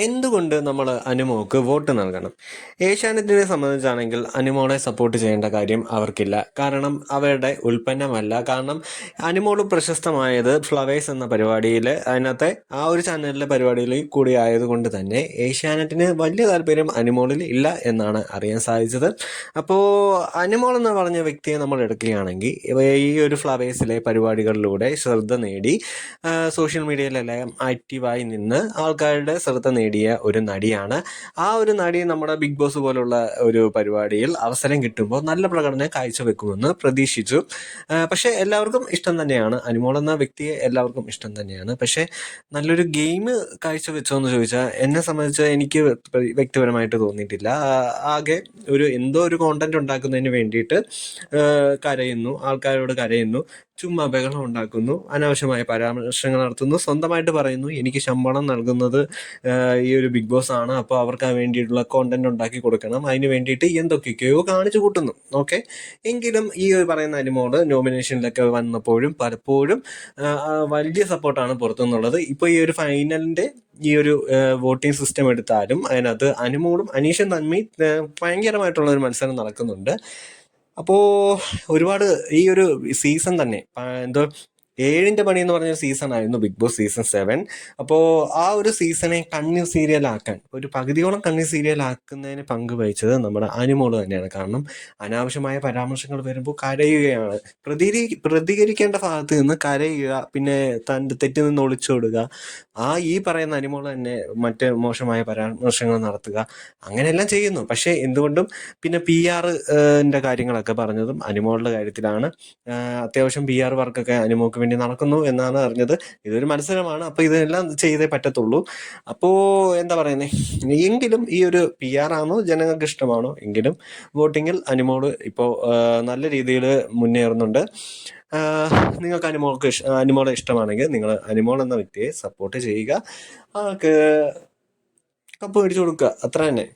എന്തുകൊണ്ട് നമ്മൾ അനുമോക്ക് വോട്ട് നൽകണം? ഏഷ്യാനെറ്റിനെ സംബന്ധിച്ചാണെങ്കിൽ അനുമോളെ സപ്പോർട്ട് ചെയ്യേണ്ട കാര്യം അവർക്കില്ല. കാരണം അവരുടെ ഉൽപ്പന്നമല്ല. കാരണം അനുമോൾ പ്രശസ്തമായത് ഫ്ലവേഴ്സ് എന്ന പരിപാടിയിൽ, അതിനകത്തെ ആ ഒരു ചാനലിലെ പരിപാടിയിൽ കൂടി ആയതുകൊണ്ട് തന്നെ ഏഷ്യാനെറ്റിന് വലിയ താല്പര്യം അനുമോളിൽ ഇല്ല എന്നാണ് അറിയാൻ സാധിച്ചത്. അപ്പോൾ അനുമോൾ എന്ന് പറഞ്ഞ വ്യക്തിയെ നമ്മൾ എടുക്കുകയാണെങ്കിൽ ഈ ഒരു ഫ്ലവേഴ്സിലെ പരിപാടികളിലൂടെ ശ്രദ്ധ നേടി സോഷ്യൽ മീഡിയയിലെല്ലാം ആക്റ്റീവായി നിന്ന് ആൾക്കാരുടെ ശ്രദ്ധ നേടിയ ഒരു നടിയാണ്. ആ ഒരു നടി നമ്മുടെ ബിഗ് ബോസ് പോലുള്ള ഒരു പരിപാടിയിൽ അവസരം കിട്ടുമ്പോൾ നല്ല പ്രകടനം കാഴ്ചവെക്കുമെന്ന് പ്രതീക്ഷിച്ചു. പക്ഷേ എല്ലാവർക്കും ഇഷ്ടം തന്നെയാണ്, അനുമോൾ എന്ന വ്യക്തിയെ എല്ലാവർക്കും ഇഷ്ടം തന്നെയാണ്. പക്ഷേ നല്ലൊരു ഗെയിം കാഴ്ചവെച്ചോ എന്ന് ചോദിച്ചാൽ എന്നെ സംബന്ധിച്ച് എനിക്ക് വ്യക്തിപരമായിട്ട് തോന്നിയിട്ടില്ല. ആകെ എന്തോ ഒരു കോണ്ടന്റ് ഉണ്ടാക്കുന്നതിന് വേണ്ടിയിട്ട് കരയുന്നു, ആൾക്കാരോട് കരയുന്നു, ചുമ്മാ ബഹളം ഉണ്ടാക്കുന്നു, അനാവശ്യമായ പരാമർശങ്ങൾ നടത്തുന്നു, സ്വന്തമായിട്ട് പറയുന്നു എനിക്ക് ശമ്പളം നൽകുന്നത് ഈ ഒരു ബിഗ് ബോസ് ആണ്, അപ്പോൾ അവർക്ക് വേണ്ടിയിട്ടുള്ള കോണ്ടന്റ് ഉണ്ടാക്കി കൊടുക്കണം, അതിന് വേണ്ടിയിട്ട് എന്തൊക്കെയൊക്കെയോ കാണിച്ചു കൂട്ടുന്നു. ഓക്കെ, എങ്കിലും ഈ ഒരു പറയുന്ന അനുമോള് നോമിനേഷനിലൊക്കെ വന്നപ്പോഴും പലപ്പോഴും വലിയ സപ്പോർട്ടാണ് പുറത്തുനിന്നുള്ളത്. ഇപ്പോൾ ഈ ഒരു ഫൈനലിൻ്റെ ഈ ഒരു വോട്ടിംഗ് സിസ്റ്റം എടുത്താലും അതിനകത്ത് അനുമോളും അനീഷും തമ്മിൽ ഭയങ്കരമായിട്ടുള്ള ഒരു മത്സരം നടക്കുന്നുണ്ട്. അപ്പോൾ ഒരുപാട് ഈ ഒരു സീസൺ തന്നെ എന്തോ 7ന്റെ പണി എന്ന് പറഞ്ഞ സീസൺ ആയിരുന്നു ബിഗ് ബോസ് സീസൺ 7. അപ്പോൾ ആ ഒരു സീസണെ കണ്ണീർ സീരിയലാക്കാൻ, ഒരു പകുതിയോളം കണ്ണീർ സീരിയലാക്കുന്നതിന് പങ്ക് വഹിച്ചത് നമ്മുടെ അനുമോള് തന്നെയാണ്. കാരണം അനാവശ്യമായ പരാമർശങ്ങൾ വരുമ്പോൾ കരയുകയാണ്, പ്രതികരിക്കേണ്ട ഭാഗത്ത് നിന്ന് കരയുക, പിന്നെ തൻ്റെ തെറ്റിൽ നിന്ന് ഒളിച്ചോടുക. ഈ പറയുന്ന അനുമോള് തന്നെ മറ്റ് മോശമായ പരാമർശങ്ങൾ നടത്തുക, അങ്ങനെയെല്ലാം ചെയ്യുന്നു. പക്ഷേ എന്തുകൊണ്ടും പിന്നെ PR-ന്റെ കാര്യങ്ങളൊക്കെ പറഞ്ഞതും അനുമോളുടെ കാര്യത്തിലാണ്. അത്യാവശ്യം PR വർക്കൊക്കെ അനുമോക്ക് വേണ്ടി നടക്കുന്നു എന്നാണ് അറിഞ്ഞത്. ഇതൊരു മത്സരമാണ്, അപ്പോൾ ഇതെല്ലാം ചെയ്തേ പറ്റത്തുള്ളൂ. അപ്പോൾ എന്താ പറയുന്നത്, എങ്കിലും ഈ ഒരു PR ആണോ ജനങ്ങൾക്ക് ഇഷ്ടമാണോ എങ്കിലും വോട്ടിങ്ങിൽ അനുമോള് ഇപ്പോൾ നല്ല രീതിയിൽ മുന്നേറുന്നുണ്ട്. നിങ്ങൾക്ക് അനുമോളെ ഇഷ്ടമാണെങ്കിൽ നിങ്ങൾ അനുമോൾ എന്ന വ്യക്തിയെ സപ്പോർട്ട് ചെയ്യുക, ആൾക്ക് കപ്പ് മേടിച്ചു കൊടുക്കുക, അത്ര തന്നെ.